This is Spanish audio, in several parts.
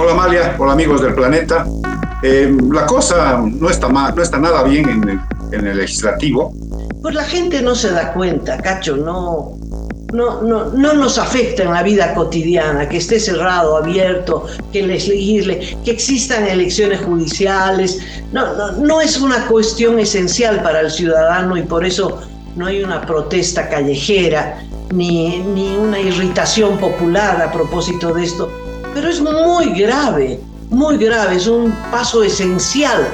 Hola Amalia, hola amigos del planeta. La cosa no está no está nada bien en el legislativo. Pues la gente no se da cuenta, Cacho, no nos afecta en la vida cotidiana, que esté cerrado, abierto, que legisle, que existan elecciones judiciales. No es una cuestión esencial para el ciudadano y por eso no hay una protesta callejera ni una irritación popular a propósito de esto. Pero es muy grave, es un paso esencial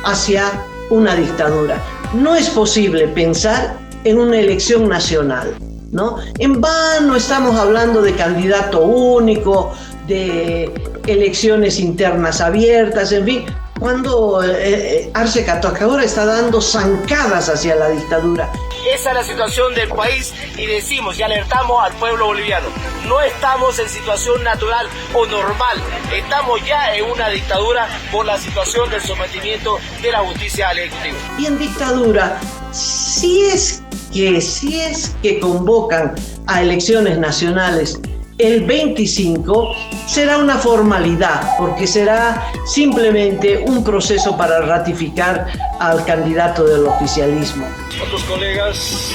hacia una dictadura. No es posible pensar en una elección nacional, ¿no? En vano estamos hablando de candidato único, de elecciones internas abiertas, en fin, cuando Arce Catacahora está dando zancadas hacia la dictadura. Esa es la situación del país y decimos y alertamos al pueblo boliviano. No estamos en situación natural o normal, estamos ya en una dictadura por la situación del sometimiento de la justicia al ejecutivo. Y en dictadura, si es que convocan a elecciones nacionales el 25, será una formalidad, porque será simplemente un proceso para ratificar al candidato del oficialismo. Otros colegas,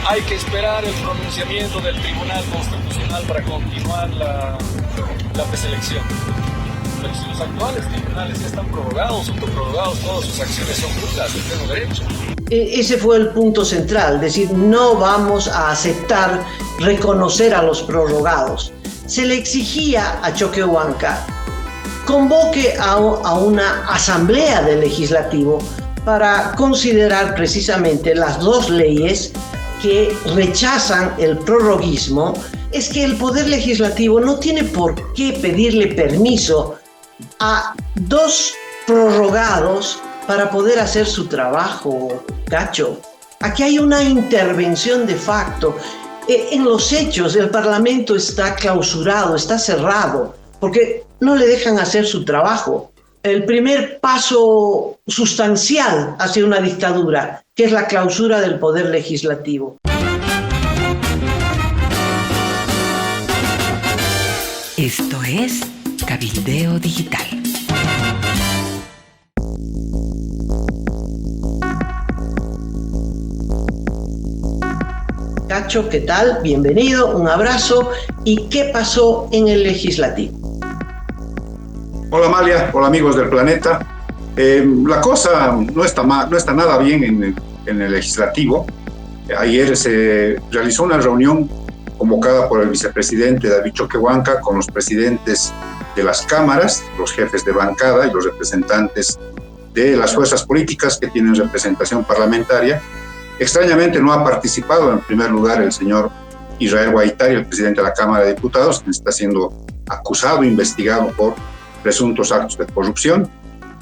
hay que esperar el pronunciamiento del Tribunal Constitucional para continuar la preselección. Pero si los actuales tribunales ya están prorrogados, autoprorrogados, todas sus acciones son nulas de pleno derecho. Ese fue el punto central, es decir, no vamos a aceptar reconocer a los prorrogados. Se le exigía a Choquehuanca convoque a una asamblea del legislativo para considerar precisamente las dos leyes que rechazan el prorroguismo. Es que el Poder Legislativo no tiene por qué pedirle permiso a dos prorrogados para poder hacer su trabajo, Cacho. Aquí hay una intervención de facto. En los hechos, el Parlamento está clausurado, está cerrado, porque no le dejan hacer su trabajo. El primer paso sustancial hacia una dictadura, que es la clausura del Poder Legislativo. Esto es Cabildeo Digital. Cacho, ¿qué tal? Bienvenido, un abrazo. ¿Y qué pasó en el legislativo? Hola Amalia, hola amigos del planeta. La cosa no está nada bien en el legislativo. Ayer se realizó una reunión convocada por el vicepresidente David Choquehuanca con los presidentes de las cámaras, los jefes de bancada y los representantes de las fuerzas políticas que tienen representación parlamentaria. Extrañamente no ha participado en primer lugar el señor Israel Guaitari, el presidente de la Cámara de Diputados, quien está siendo acusado, investigado por presuntos actos de corrupción.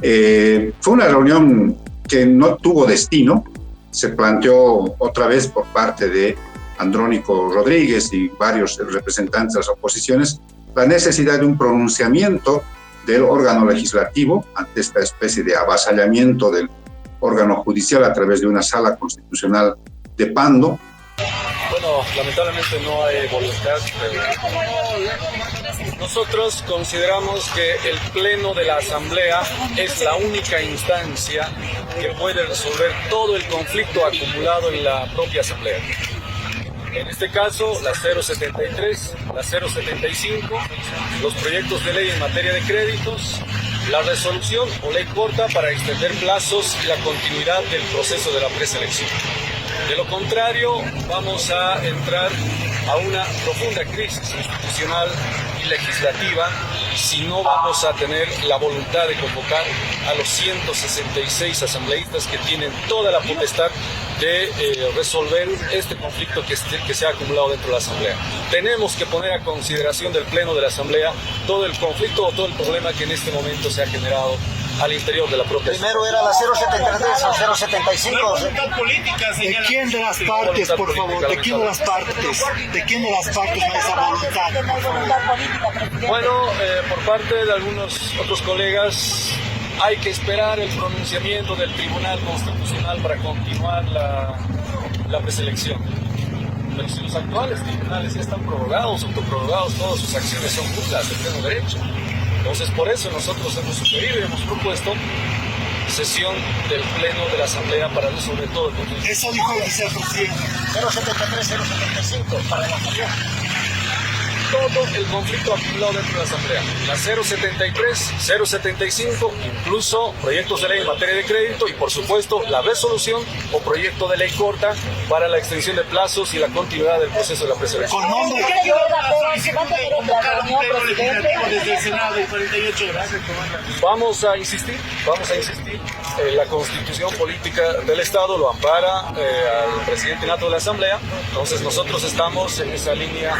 Fue una reunión que no tuvo destino. Se planteó otra vez por parte de Andrónico Rodríguez y varios representantes de las oposiciones la necesidad de un pronunciamiento del órgano legislativo ante esta especie de avasallamiento del órgano judicial a través de una sala constitucional de Pando. Bueno, lamentablemente no hay voluntad, pero nosotros consideramos que el Pleno de la Asamblea es la única instancia que puede resolver todo el conflicto acumulado en la propia Asamblea. En este caso, la 073, la 075, los proyectos de ley en materia de créditos, la resolución o ley corta para extender plazos y la continuidad del proceso de la preselección. De lo contrario, vamos a entrar a una profunda crisis institucional y legislativa si no vamos a tener la voluntad de convocar a los 166 asambleístas que tienen toda la potestad de resolver este conflicto que se ha acumulado dentro de la Asamblea. Tenemos que poner a consideración del Pleno de la Asamblea todo el conflicto o todo el problema que en este momento se ha generado al interior de la propia Primero era la 073 o 075. ¿De quién de las partes, por favor? ¿De quién de las partes? ¿De quién de las partes hay esa voluntad? Bueno, por parte de algunos otros colegas, hay que esperar el pronunciamiento del Tribunal Constitucional para continuar la preselección. Pero si los actuales tribunales ya están prorrogados, autoprorrogados, todas sus acciones son nulas de pleno derecho. Entonces, por eso nosotros hemos sugerido y hemos propuesto sesión del Pleno de la Asamblea para resolver todo el conflicto. Eso dijo el vicepresidente. 073, 075 para la Asamblea. Todo el conflicto acumulado dentro de la Asamblea. La 073, 075, incluso proyectos de ley en materia de crédito y, por supuesto, la resolución o proyecto de ley corta para la extensión de plazos y la continuidad del proceso de la preselección. Con nombre desde el Senado en 48 horas. Vamos a insistir. La Constitución Política del Estado lo ampara al presidente nato de la Asamblea. Entonces nosotros estamos en esa línea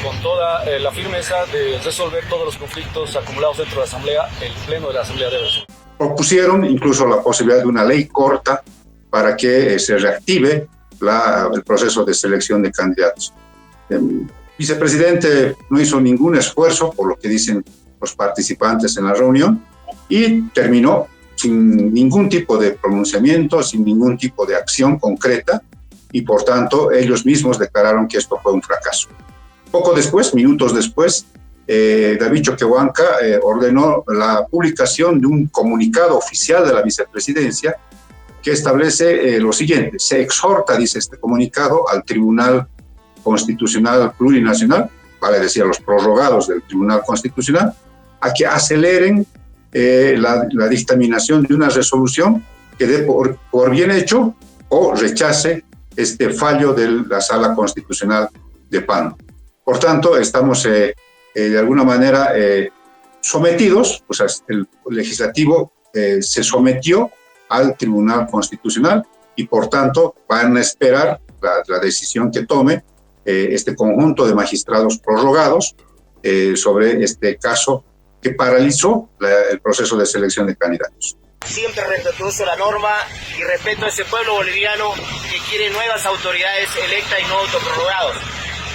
con toda la firmeza de resolver todos los conflictos acumulados dentro de la Asamblea. El Pleno de la Asamblea debe resolver. Propusieron incluso la posibilidad de una ley corta para que se reactive el proceso de selección de candidatos. El vicepresidente no hizo ningún esfuerzo, por lo que dicen los participantes en la reunión, y terminó sin ningún tipo de pronunciamiento, sin ningún tipo de acción concreta, y por tanto ellos mismos declararon que esto fue un fracaso. Poco después, minutos después, David Choquehuanca ordenó la publicación de un comunicado oficial de la vicepresidencia que establece lo siguiente: se exhorta, dice este comunicado, al Tribunal Constitucional Plurinacional, vale decir a los prorrogados del Tribunal Constitucional, a que aceleren la dictaminación de una resolución que dé por bien hecho o rechace este fallo de la Sala Constitucional de Pando. Por tanto, estamos de alguna manera sometidos, o sea, el legislativo se sometió al Tribunal Constitucional y por tanto van a esperar la decisión que tome este conjunto de magistrados prorrogados sobre este caso que paralizó el proceso de selección de candidatos. Siempre respetuoso a la norma y respeto a ese pueblo boliviano que quiere nuevas autoridades electas y no autoprorrogados.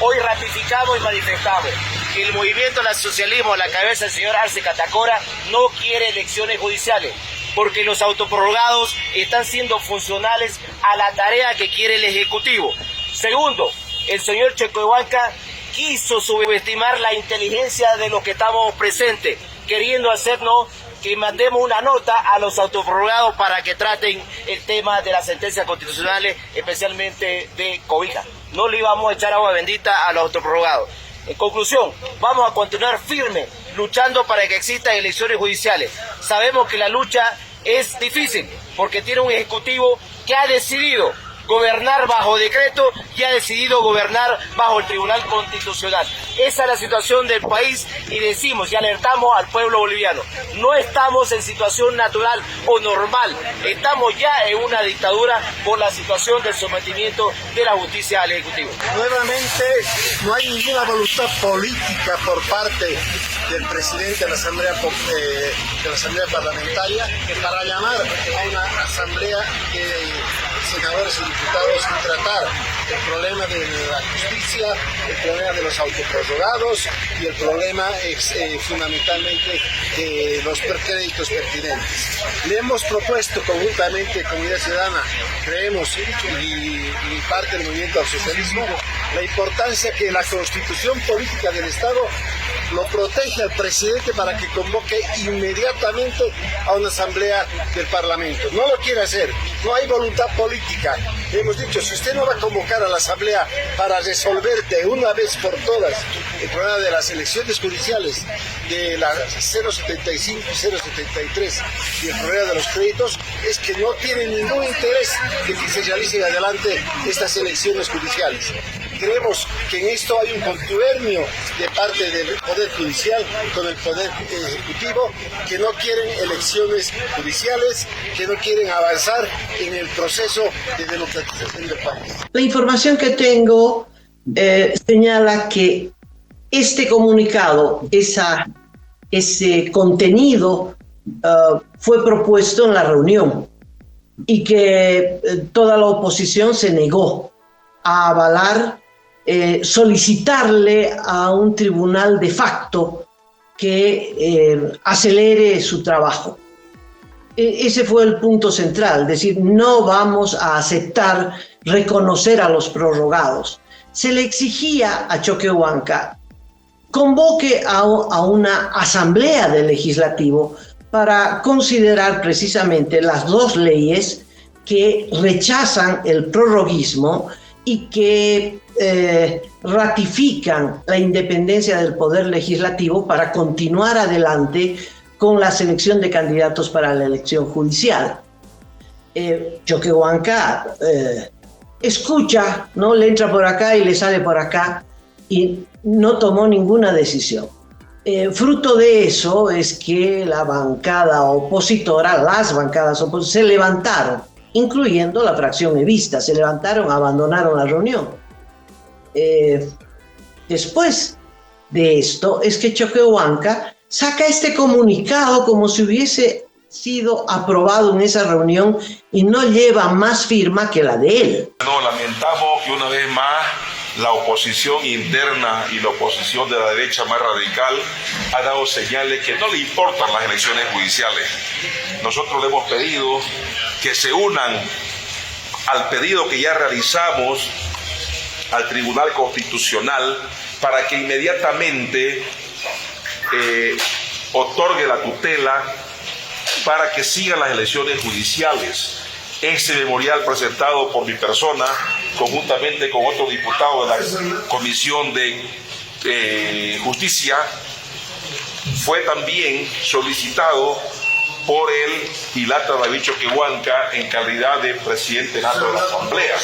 Hoy ratificamos y manifestamos que el movimiento del socialismo a la cabeza del señor Arce Catacora no quiere elecciones judiciales, porque los autoprorrogados están siendo funcionales a la tarea que quiere el Ejecutivo. Segundo, el señor Choquehuanca quiso subestimar la inteligencia de los que estamos presentes, queriendo hacernos que mandemos una nota a los autoprorrogados para que traten el tema de las sentencias constitucionales, especialmente de cobija. No le íbamos a echar agua bendita a los autoprorrogados. En conclusión, vamos a continuar firmes, luchando para que existan elecciones judiciales. Sabemos que la lucha es difícil, porque tiene un ejecutivo que ha decidido gobernar bajo decreto y ha decidido gobernar bajo el Tribunal Constitucional. Esa es la situación del país y decimos y alertamos al pueblo boliviano. No estamos en situación natural o normal, estamos ya en una dictadura por la situación del sometimiento de la justicia al Ejecutivo. Nuevamente, no hay ninguna voluntad política por parte del presidente de la Asamblea Parlamentaria para llamar a una asamblea de senadores y diputados y tratar el problema de la justicia, el problema de los autoprorrogados y el problema fundamentalmente de los créditos pertinentes. Le hemos propuesto conjuntamente, Comunidad Ciudadana, creemos, y parte del movimiento al socialismo, la importancia que la Constitución Política del Estado lo protege al presidente para que convoque inmediatamente a una asamblea del Parlamento. No lo quiere hacer, no hay voluntad política. Hemos dicho, si usted no va a convocar a la asamblea para resolver de una vez por todas el problema de las elecciones judiciales, de la 075 y 073 y el problema de los créditos, es que no tiene ningún interés de que se realicen adelante estas elecciones judiciales. Creemos que en esto hay un contubernio de parte del Poder Judicial con el Poder Ejecutivo, que no quieren elecciones judiciales, que no quieren avanzar en el proceso de democratización del país. La información que tengo señala que este comunicado, ese contenido fue propuesto en la reunión y que toda la oposición se negó a avalar, solicitarle a un tribunal de facto que acelere su trabajo. Ese fue el punto central, es decir, no vamos a aceptar reconocer a los prorrogados. Se le exigía a Choquehuanca convoque a una asamblea del legislativo para considerar precisamente las dos leyes que rechazan el prorroguismo y que ratifican la independencia del poder legislativo para continuar adelante con la selección de candidatos para la elección judicial. Choquehuanca escucha, ¿no? Le entra por acá y le sale por acá y no tomó ninguna decisión. Fruto de eso es que la bancada opositora, las bancadas opositoras se levantaron, incluyendo la fracción evista, se levantaron, abandonaron la reunión. Después de esto es que Choquehuanca saca este comunicado como si hubiese sido aprobado en esa reunión y no lleva más firma que la de él. No, lamentamos que una vez más la oposición interna y la oposición de la derecha más radical ha dado señales que no le importan las elecciones judiciales. Nosotros le hemos pedido que se unan al pedido que ya realizamos al Tribunal Constitucional para que inmediatamente otorgue la tutela para que sigan las elecciones judiciales. Ese memorial presentado por mi persona, conjuntamente con otro diputado de la Comisión de Justicia, fue también solicitado por el Ilata David Choquehuanca en calidad de presidente nato de la Asamblea.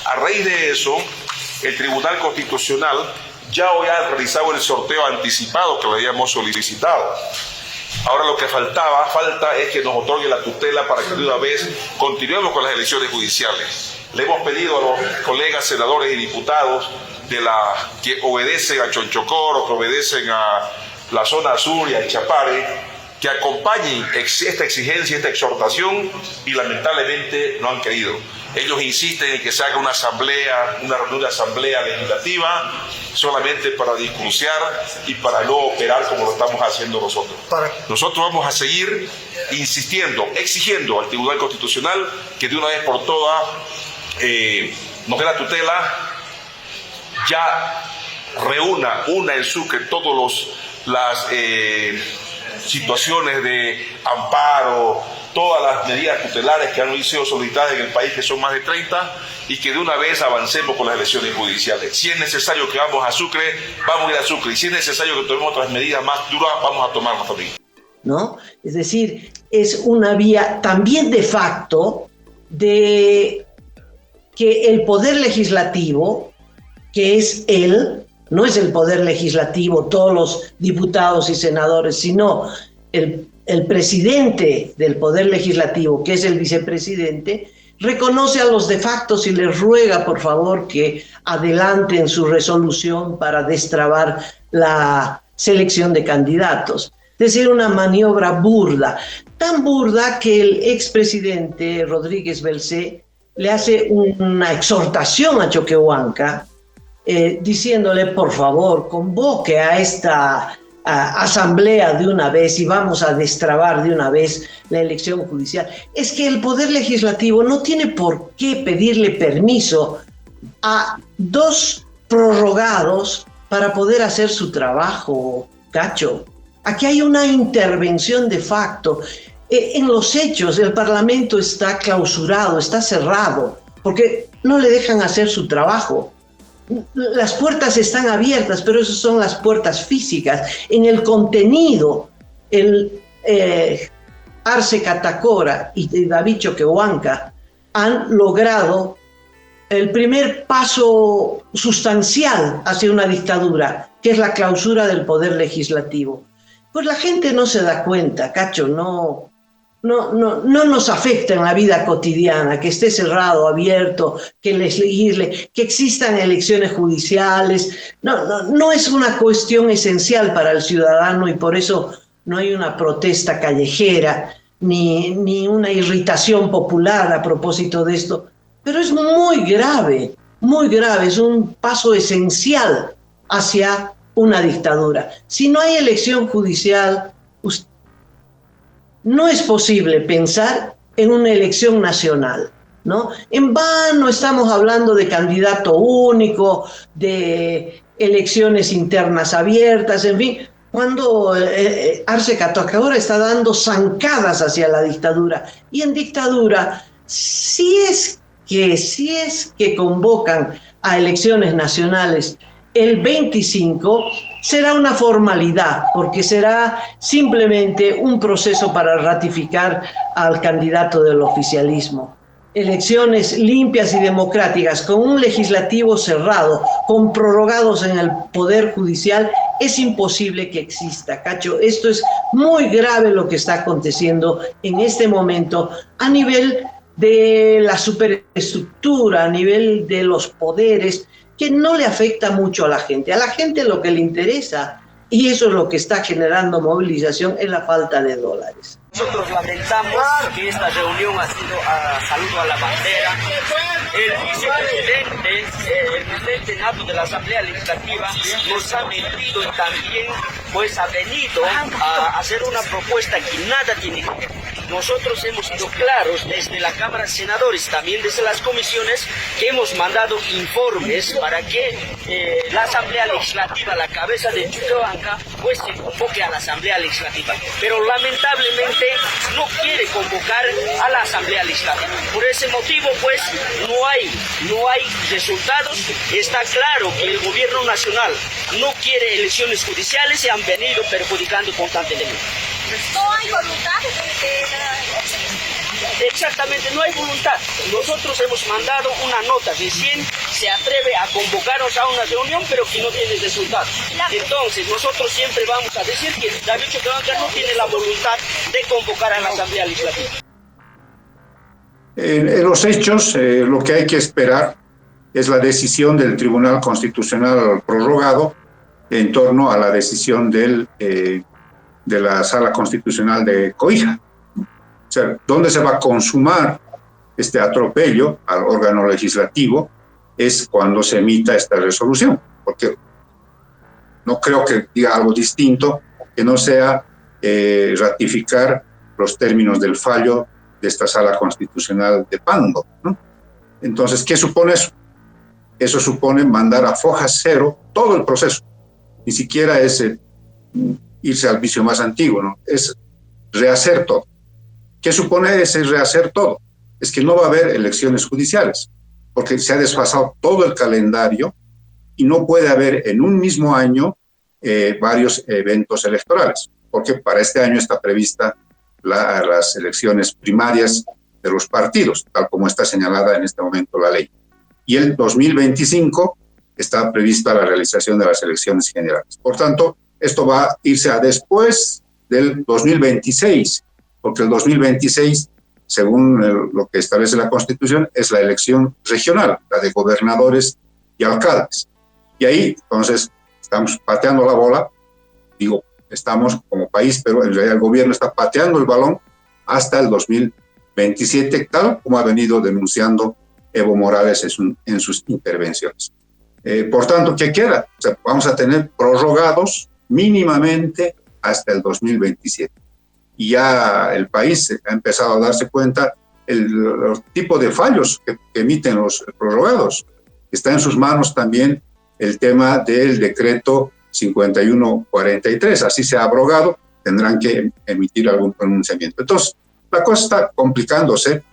A raíz de eso, el Tribunal Constitucional ya hoy ha realizado el sorteo anticipado que lo habíamos solicitado. Ahora lo que falta es que nos otorgue la tutela para que de una vez continuemos con las elecciones judiciales. Le hemos pedido a los colegas senadores y diputados que obedecen a Chonchocoro, que obedecen a la zona sur y al Chapare, que acompañen esta exigencia, esta exhortación, y lamentablemente no han querido. Ellos insisten en que se haga una reunión de asamblea legislativa solamente para discursiar y para no operar como lo estamos haciendo nosotros. Nosotros vamos a seguir insistiendo, exigiendo al Tribunal Constitucional que de una vez por todas nos dé la tutela, ya una en Sucre todas las situaciones de amparo, todas las medidas tutelares que han sido solicitadas en el país, que son más de 30, y que de una vez avancemos con las elecciones judiciales. Si es necesario que vamos a Sucre, vamos a ir a Sucre, y si es necesario que tomemos otras medidas más duras, vamos a tomarlas también. ¿No? Es decir, es una vía también de facto de que el poder legislativo, que es él, no es el poder legislativo, todos los diputados y senadores, sino el presidente del poder legislativo, que es el vicepresidente, reconoce a los de factos y les ruega, por favor, que adelanten su resolución para destrabar la selección de candidatos. Es decir, una maniobra burda, tan burda que el expresidente Rodríguez Belcé le hace una exhortación a Choquehuanca, diciéndole, por favor, convoque a esta asamblea de una vez y vamos a destrabar de una vez la elección judicial. Es que el poder legislativo no tiene por qué pedirle permiso a dos prorrogados para poder hacer su trabajo, Cacho. Aquí hay una intervención de facto. En los hechos, el Parlamento está clausurado, está cerrado, porque no le dejan hacer su trabajo. Las puertas están abiertas, pero esas son las puertas físicas. En el contenido, Arce Catacora y David Choquehuanca han logrado el primer paso sustancial hacia una dictadura, que es la clausura del poder legislativo. Pues la gente no se da cuenta, Cacho, no nos afecta en la vida cotidiana, que esté cerrado, abierto, que legisle, que existan elecciones judiciales. No es una cuestión esencial para el ciudadano y por eso no hay una protesta callejera ni una irritación popular a propósito de esto. Pero es muy grave, es un paso esencial hacia una dictadura. Si no hay elección judicial, no es posible pensar en una elección nacional, ¿no? En vano estamos hablando de candidato único, de elecciones internas abiertas, en fin, cuando Arce Catacora está dando zancadas hacia la dictadura. Y en dictadura, si es que convocan a elecciones nacionales el 25, será una formalidad, porque será simplemente un proceso para ratificar al candidato del oficialismo. Elecciones limpias y democráticas, con un legislativo cerrado, con prorrogados en el Poder Judicial, es imposible que exista, Cacho. Esto es muy grave lo que está aconteciendo en este momento a nivel de la superestructura, a nivel de los poderes, que no le afecta mucho a la gente. A la gente lo que le interesa, y eso es lo que está generando movilización, es la falta de dólares. Nosotros lamentamos que esta reunión ha sido a saludo a la bandera. El presidente nato de la Asamblea Legislativa nos ha mentido y también pues ha venido a hacer una propuesta que nada tiene que ver. Nosotros hemos sido claros desde la Cámara de Senadores, también desde las comisiones, que hemos mandado informes para que la Asamblea Legislativa, la cabeza de Choquehuanca, pues se convoque a la Asamblea Legislativa. Pero lamentablemente no quiere convocar a la Asamblea Legislativa. Por ese motivo, pues, no hay resultados. Está claro que el gobierno nacional no quiere elecciones judiciales y han venido perjudicando constantemente. No hay voluntad Exactamente, no hay voluntad. Nosotros hemos mandado una nota, recién se atreve a convocarnos a una reunión, pero que no tiene resultados. Entonces, nosotros siempre vamos a decir que David Choquehuanca no tiene la voluntad de convocar a la Asamblea Legislativa. En los hechos, lo que hay que esperar es la decisión del Tribunal Constitucional prorrogado en torno a la decisión de la Sala Constitucional de Coija. O sea, ¿dónde se va a consumar este atropello al órgano legislativo? Es cuando se emita esta resolución, porque no creo que diga algo distinto que no sea ratificar los términos del fallo de esta Sala Constitucional de Pando, ¿no? Entonces, ¿qué supone eso? Eso supone mandar a foja cero todo el proceso. Ni siquiera es irse al vicio más antiguo, ¿no? Es rehacer todo. ¿Qué supone ese rehacer todo? Es que no va a haber elecciones judiciales, porque se ha desfasado todo el calendario y no puede haber en un mismo año varios eventos electorales, porque para este año está prevista las elecciones primarias de los partidos, tal como está señalada en este momento la ley. Y el 2025 está prevista la realización de las elecciones generales. Por tanto, esto va a irse a después del 2026, porque el 2026, según lo que establece la Constitución, es la elección regional, la de gobernadores y alcaldes. Y ahí, entonces, estamos pateando la bola, digo, estamos como país, pero en realidad el gobierno está pateando el balón hasta el 2027, tal como ha venido denunciando Evo Morales en sus intervenciones. Por tanto, ¿qué queda? O sea, vamos a tener prorrogados mínimamente hasta el 2027. Y ya el país ha empezado a darse cuenta los tipos de fallos que emiten los prorrogados. Está en sus manos también el tema del decreto 5143. Así se ha abrogado, tendrán que emitir algún pronunciamiento. Entonces, la cosa está complicándose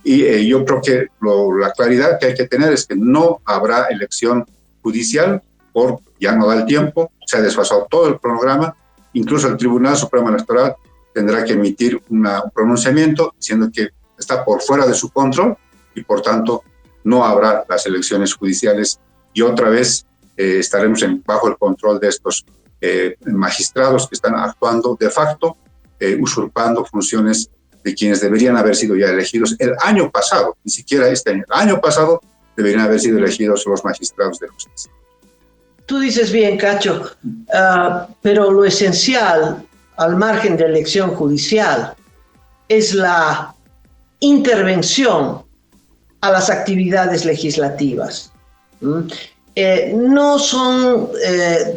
y yo creo que la claridad que hay que tener es que no habrá elección judicial, porque ya no da el tiempo, se ha desfasado todo el programa, incluso el Tribunal Supremo Electoral tendrá que emitir un pronunciamiento diciendo que está por fuera de su control y por tanto no habrá las elecciones judiciales y otra vez estaremos bajo el control de estos magistrados que están actuando de facto, usurpando funciones de quienes deberían haber sido ya elegidos el año pasado, ni siquiera este año, el año pasado deberían haber sido elegidos los magistrados de justicia. Tú dices bien, Cacho, pero lo esencial, al margen de elección judicial, es la intervención a las actividades legislativas. No son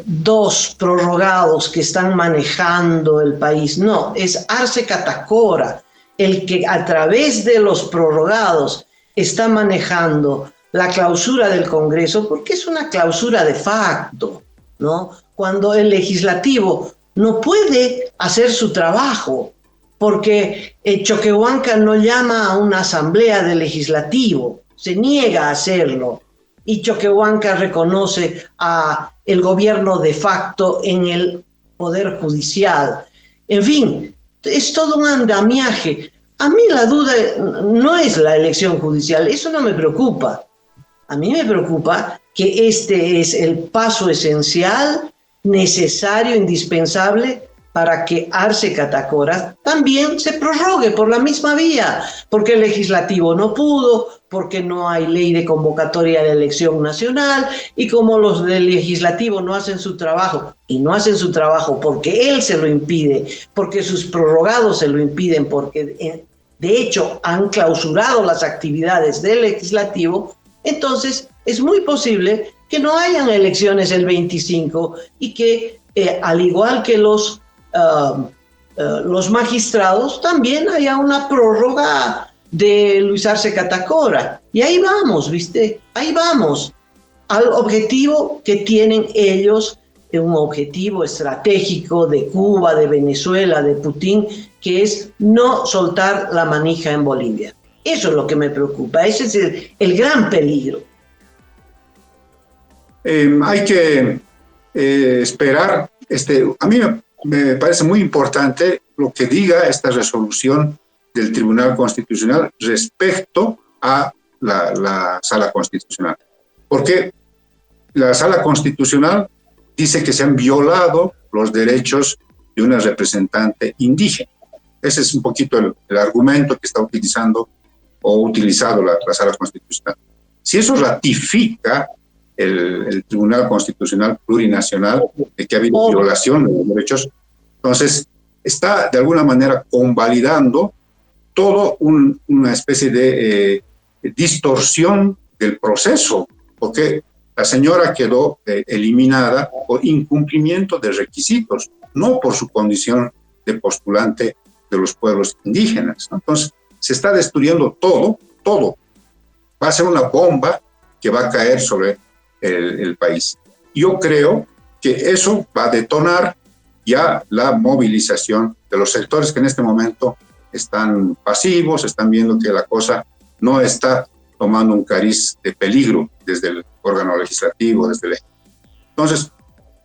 dos prorrogados que están manejando el país, no, es Arce Catacora el que a través de los prorrogados está manejando la clausura del Congreso, porque es una clausura de facto. ¿no? Cuando el legislativo no puede hacer su trabajo, porque Choquehuanca no llama a una asamblea de legislativo, se niega a hacerlo, y Choquehuanca reconoce a el gobierno de facto en el Poder Judicial. En fin, es todo un andamiaje. A mí la duda no es la elección judicial, eso no me preocupa. A mí me preocupa que este es el paso esencial, necesario, indispensable para que Arce Catacora también se prorrogue por la misma vía, porque el legislativo no pudo, porque no hay ley de convocatoria de elección nacional, y como los del legislativo no hacen su trabajo, y no hacen su trabajo porque él se lo impide, porque sus prorrogados se lo impiden, porque de hecho han clausurado las actividades del legislativo, entonces es muy posible que no hayan elecciones el 25 y que al igual que los magistrados, también haya una prórroga de Luis Arce Catacora. Y ahí vamos, ¿viste? Ahí vamos al objetivo que tienen ellos, un objetivo estratégico de Cuba, de Venezuela, de Putin, que es no soltar la manija en Bolivia. Eso es lo que me preocupa, ese es el gran peligro. Hay que esperar. A mí me parece muy importante lo que diga esta resolución del Tribunal Constitucional respecto a la Sala Constitucional. Porque la Sala Constitucional dice que se han violado los derechos de una representante indígena. Ese es un poquito el argumento que está utilizado la Sala Constitucional. Si eso ratifica el Tribunal Constitucional Plurinacional de que ha habido violación de los derechos, entonces está de alguna manera convalidando todo una especie de distorsión del proceso, porque la señora quedó eliminada por incumplimiento de requisitos, no por su condición de postulante de los pueblos indígenas, ¿no? Entonces se está destruyendo todo. Va a ser una bomba que va a caer sobre el país. Yo creo que eso va a detonar ya la movilización de los sectores que en este momento están pasivos, están viendo que la cosa no está tomando un cariz de peligro desde el órgano legislativo, desde el... Entonces,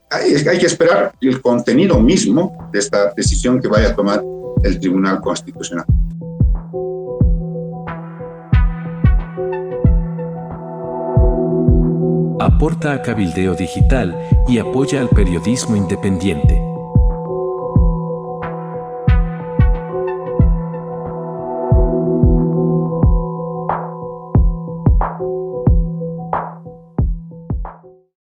hay que esperar el contenido mismo de esta decisión que vaya a tomar el Tribunal Constitucional. Aporta a Cabildeo Digital y apoya al periodismo independiente.